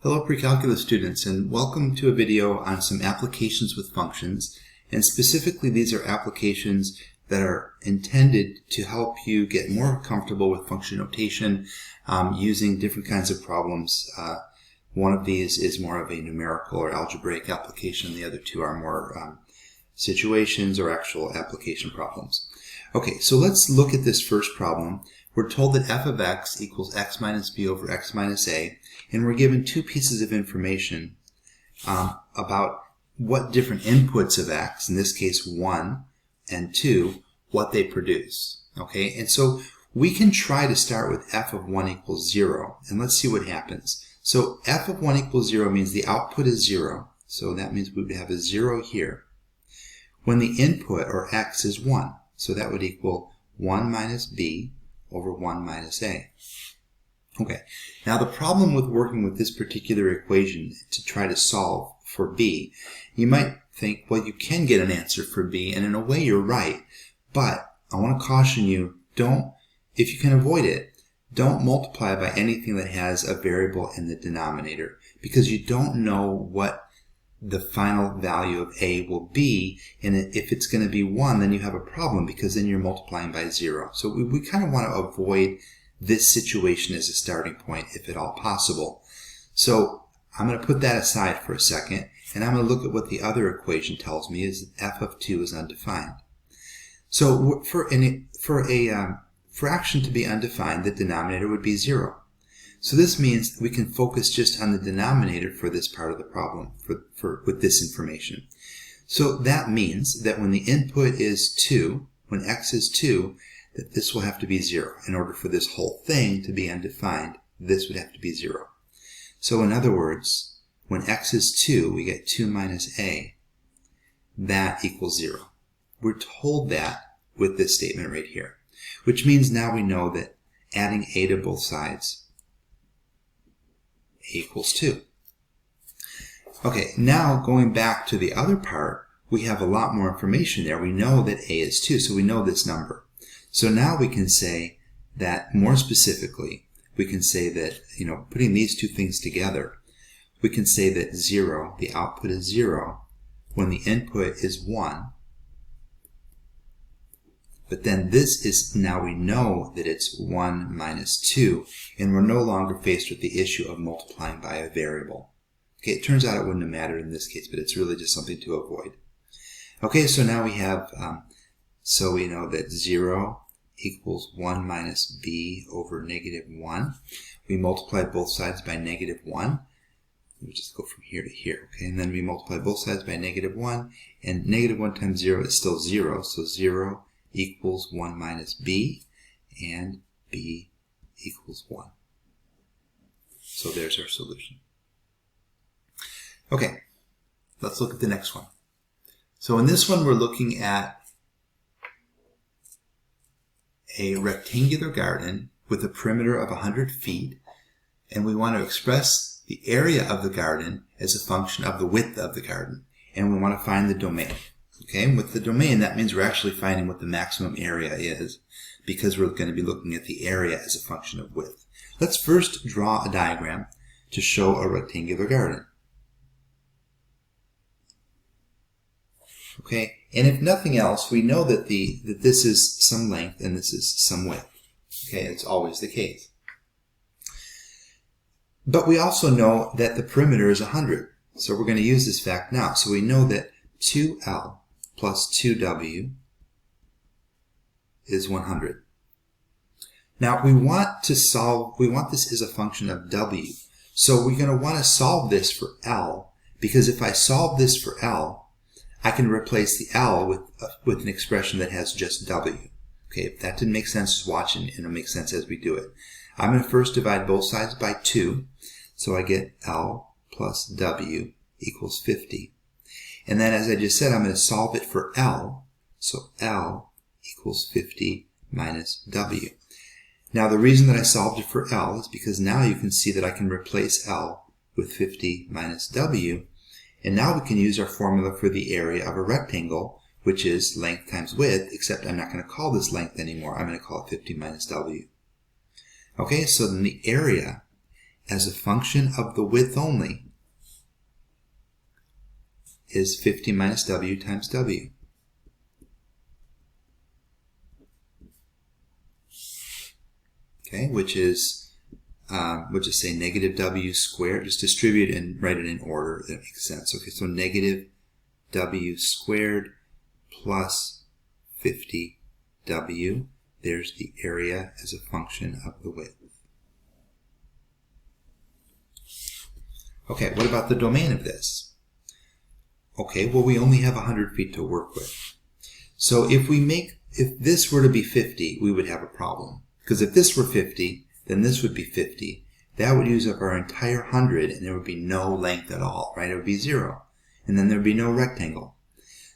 Hello pre-calculus students, and welcome to a video on some applications with functions. And specifically, these are applications that are intended to help you get more comfortable with function notation using different kinds of problems. One of these is more of a numerical or algebraic application. The other two are more situations or actual application problems. Okay, so let's look at this first problem. We're told that f of x equals x minus b over x minus a, and we're given two pieces of information about what different inputs of x, in this case 1 and 2, what they produce. Okay, and so we can try to start with f of 1 equals 0, and let's see what happens. So f of 1 equals 0 means the output is 0, so that means we would have a 0 here. When the input, or x, is 1, so that would equal 1 minus b over 1 minus a. Okay, now the problem with working with this particular equation to try to solve for b, you might think, well, you can get an answer for b, and in a way you're right, but I want to caution you, if you can avoid it, don't multiply by anything that has a variable in the denominator, because you don't know what the final value of a will be, and if it's going to be 1, then you have a problem, because then you're multiplying by 0. So we kind of want to avoid this situation as a starting point, if at all possible. So I'm going to put that aside for a second, and I'm going to look at what the other equation tells me is that f of 2 is undefined. So for a fraction to be undefined, the denominator would be 0. So this means we can focus just on the denominator for this part of the problem, with this information. So that means that when the input is 2, when x is 2, that this will have to be 0. In order for this whole thing to be undefined, this would have to be 0. So in other words, when x is 2, we get 2 minus a. That equals 0. We're told that with this statement right here, which means now we know that adding a to both sides, a equals 2. Okay, now going back to the other part, we have a lot more information there. We know that a is 2, so we know this number. So now we can say that more specifically, we can say that, putting these two things together, we can say that 0, the output is 0, when the input is 1. But then this is, now we know that it's 1 minus 2, and we're no longer faced with the issue of multiplying by a variable. Okay, it turns out it wouldn't have mattered in this case, but it's really just something to avoid. Okay, so now we have, so we know that 0 equals 1 minus b over negative 1. We multiply both sides by negative 1. We just go from here to here, okay? And then we multiply both sides by negative 1, and negative 1 times 0 is still 0, so 0 equals 1 minus b, and b equals 1. So there's our solution. Okay, let's look at the next one. So in this one, we're looking at a rectangular garden with a perimeter of 100 feet, and we want to express the area of the garden as a function of the width of the garden, and we want to find the domain. Okay, and with the domain, that means we're actually finding what the maximum area is, because we're going to be looking at the area as a function of width. Let's first draw a diagram to show a rectangular garden. Okay, and if nothing else, we know that this is some length and this is some width. Okay, it's always the case. But we also know that the perimeter is 100. So we're going to use this fact now. So we know that 2L plus 2W is 100. Now we want this as a function of W. So we're going to want to solve this for L, because if I solve this for L, I can replace the L with an expression that has just W. Okay, if that didn't make sense, just watch and it'll make sense as we do it. I'm going to first divide both sides by 2, so I get L plus W equals 50. And then, as I just said, I'm going to solve it for L, so L equals 50 minus W. Now, the reason that I solved it for L is because now you can see that I can replace L with 50 minus W, and now we can use our formula for the area of a rectangle, which is length times width, except I'm not going to call this length anymore. I'm going to call it 50 minus W. Okay, so then the area as a function of the width only is 50 minus w times w. Okay, which is we'll just say negative w squared. Just distribute and write it in order. That makes sense. Okay, so negative w squared plus 50w. There's the area as a function of the width. Okay, what about the domain of this? Okay, well, we only have 100 feet to work with. So if this were to be 50, we would have a problem. Because if this were 50, then this would be 50. That would use up our entire 100, and there would be no length at all, right? It would be 0. And then there would be no rectangle.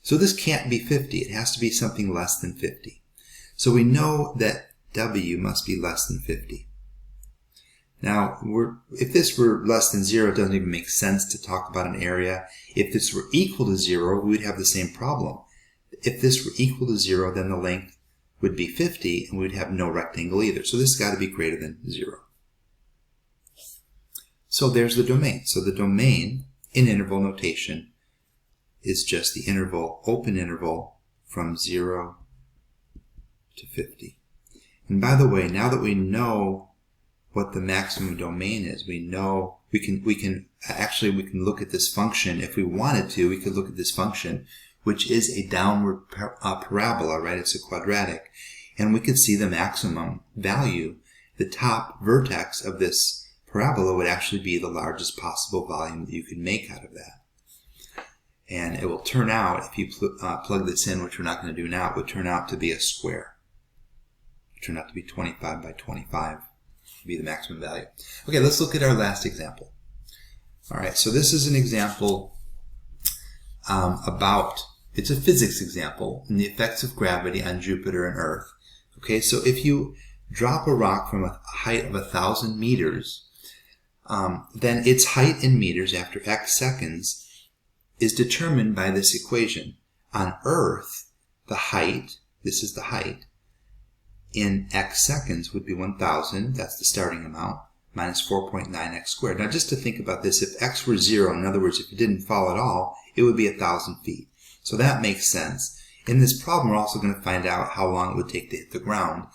So this can't be 50. It has to be something less than 50. So we know that w must be less than 50. Now, if this were less than 0, it doesn't even make sense to talk about an area. If this were equal to 0, we would have the same problem. If this were equal to 0, then the length would be 50, and we would have no rectangle either. So this has got to be greater than 0. So there's the domain. So the domain in interval notation is just the interval, open interval, from 0 to 50. And by the way, now that we know what the maximum domain is, we know we can look at this function. If we wanted to, we could look at this function, which is a downward parabola, right? It's a quadratic. And we could see the maximum value. The top vertex of this parabola would actually be the largest possible volume that you could make out of that. And it will turn out, if you plug this in, which we're not going to do now, it would turn out to be a square. It would turn out to be 25 by 25. Be the maximum value. Okay, let's look at our last example. All right, so this is an example it's a physics example, in the effects of gravity on Jupiter and Earth. Okay, so if you drop a rock from a height of 1,000 meters, then its height in meters after x seconds is determined by this equation. On Earth, the height, this is the height, in x seconds would be 1,000, that's the starting amount, minus 4.9x squared. Now just to think about this, if x were 0, in other words, if it didn't fall at all, it would be 1,000 feet. So that makes sense. In this problem, we're also going to find out how long it would take to hit the ground,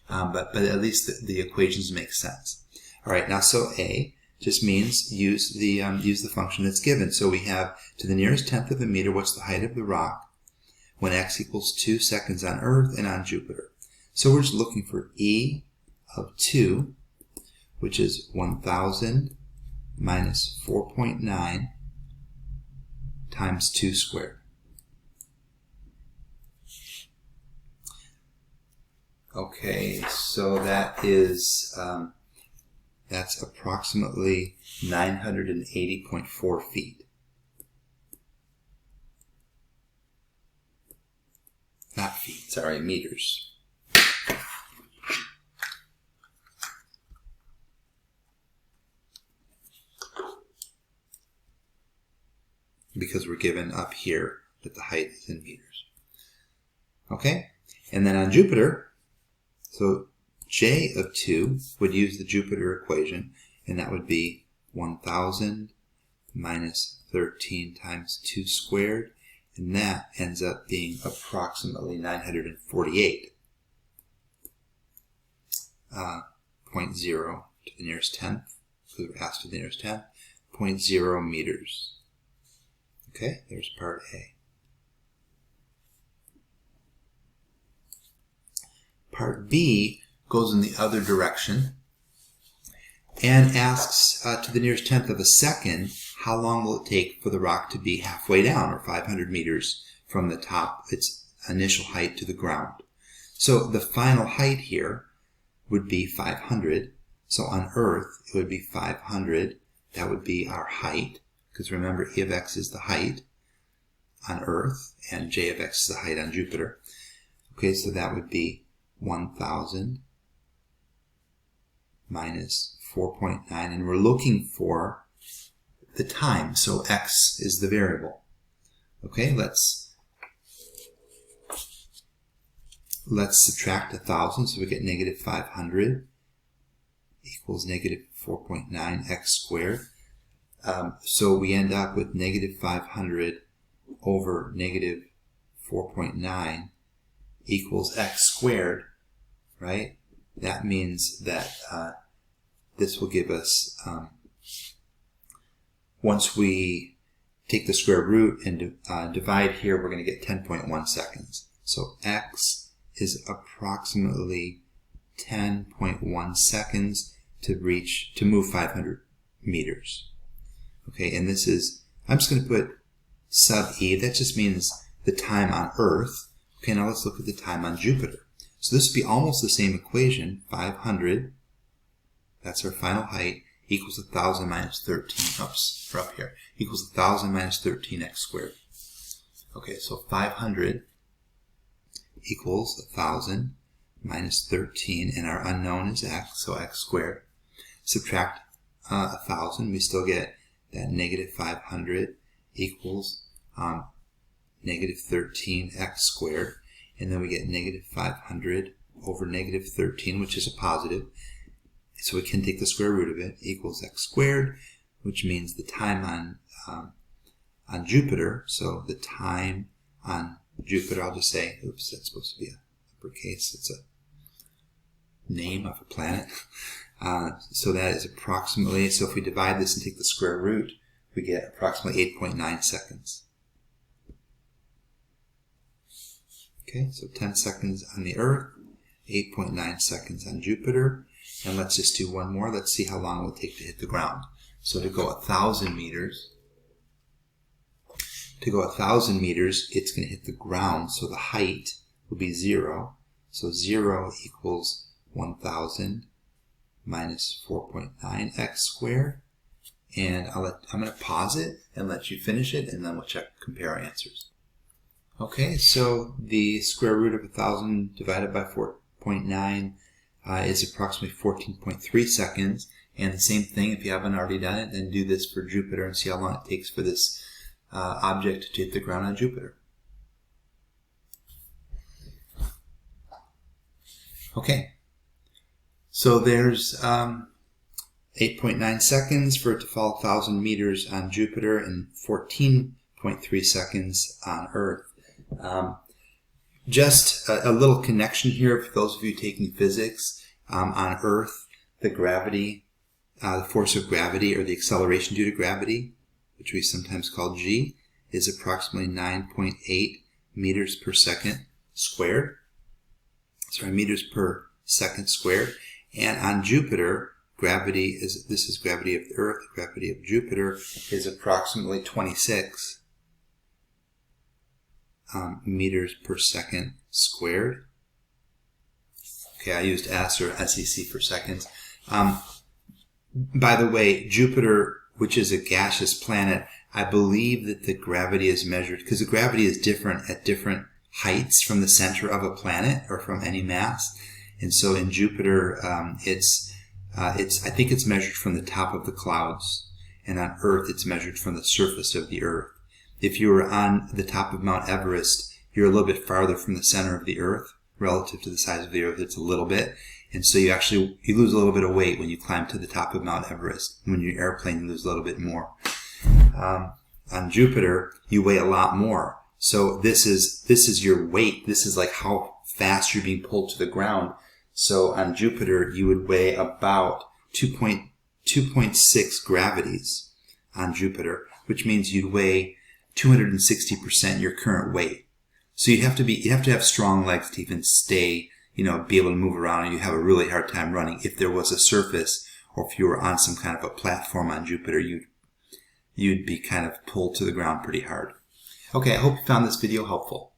but at least the equations make sense. All right, now so A just means use the function that's given. So we have to the nearest tenth of a meter, what's the height of the rock when x equals 2 seconds on Earth and on Jupiter. So we're just looking for E of 2, which is 1,000 minus 4.9 times 2 squared. Okay, so that is, that's approximately 980.4 feet. Not feet, sorry, meters. Because we're given up here that the height is in meters. Okay, and then on Jupiter, so J of 2 would use the Jupiter equation, and that would be 1,000 minus 13 times 2 squared, and that ends up being approximately 948. 0.0 to the nearest tenth, because we're asked to the nearest tenth, 0.0 meters. Okay, there's part A. Part B goes in the other direction and asks to the nearest tenth of a second, how long will it take for the rock to be halfway down, or 500 meters from the top, its initial height, to the ground. So the final height here would be 500. So on Earth, it would be 500. That would be our height, because remember, E of x is the height on Earth, and J of x is the height on Jupiter. Okay, so that would be 1,000 minus 4.9, and we're looking for the time, so x is the variable. Okay, let's subtract 1,000, so we get negative 500 equals negative 4.9x squared. So we end up with negative 500 over negative 4.9 equals x squared, right? That means that this will give us, once we take the square root and divide here, we're going to get 10.1 seconds. So x is approximately 10.1 seconds to move 500 meters. Okay, and this is, I'm just going to put sub e. That just means the time on Earth. Okay, now let's look at the time on Jupiter. So this would be almost the same equation. 500, that's our final height, equals 1,000 minus 13. Oops, we're up here. Equals 1,000 minus 13x squared. Okay, so 500 equals 1,000 minus 13, and our unknown is x, so x squared. Subtract 1,000, we still get that negative 500 equals negative 13x squared, and then we get negative 500 over negative 13, which is a positive, so we can take the square root of it, equals x squared, which means the time on Jupiter, so the time on Jupiter, I'll just say, oops, that's supposed to be a uppercase, it's a name of a planet. So that is approximately, so if we divide this and take the square root, we get approximately 8.9 seconds. Okay, so 10 seconds on the Earth, 8.9 seconds on Jupiter, and let's just do one more. Let's see how long it will take to hit the ground. So to go 1,000 meters, it's going to hit the ground, so the height will be 0. So 0 equals 1,000 minus 4.9x squared. And I'm going to pause it and let you finish it, and then we'll compare our answers. Okay, so the square root of 1,000 divided by 4.9 is approximately 14.3 seconds. And the same thing, if you haven't already done it, then do this for Jupiter and see how long it takes for this object to hit the ground on Jupiter. Okay, so there's 8.9 seconds for it to fall 1,000 meters on Jupiter and 14.3 seconds on Earth. Just a little connection here for those of you taking physics. On Earth, the gravity, the force of gravity, or the acceleration due to gravity, which we sometimes call g, is approximately 9.8 meters per second squared. Sorry, meters per second squared. And on Jupiter, gravity is, this is gravity of the Earth, gravity of Jupiter is approximately 26 meters per second squared. Okay, I used S or SEC for seconds. By the way, Jupiter, which is a gaseous planet, I believe that the gravity is measured, because the gravity is different at different heights from the center of a planet or from any mass. And so in Jupiter, I think it's measured from the top of the clouds, and on Earth it's measured from the surface of the Earth. If you were on the top of Mount Everest, you're a little bit farther from the center of the Earth relative to the size of the Earth. It's a little bit, and so you lose a little bit of weight when you climb to the top of Mount Everest. When you're in an airplane, you lose a little bit more. On Jupiter, you weigh a lot more. So this is your weight. This is like how fast you're being pulled to the ground. So on Jupiter, you would weigh about 2.6 gravities on Jupiter, which means you'd weigh 260% your current weight. So you have to have strong legs to even stay, be able to move around, and you have a really hard time running. If there was a surface, or if you were on some kind of a platform on Jupiter, you'd be kind of pulled to the ground pretty hard. Okay, I hope you found this video helpful.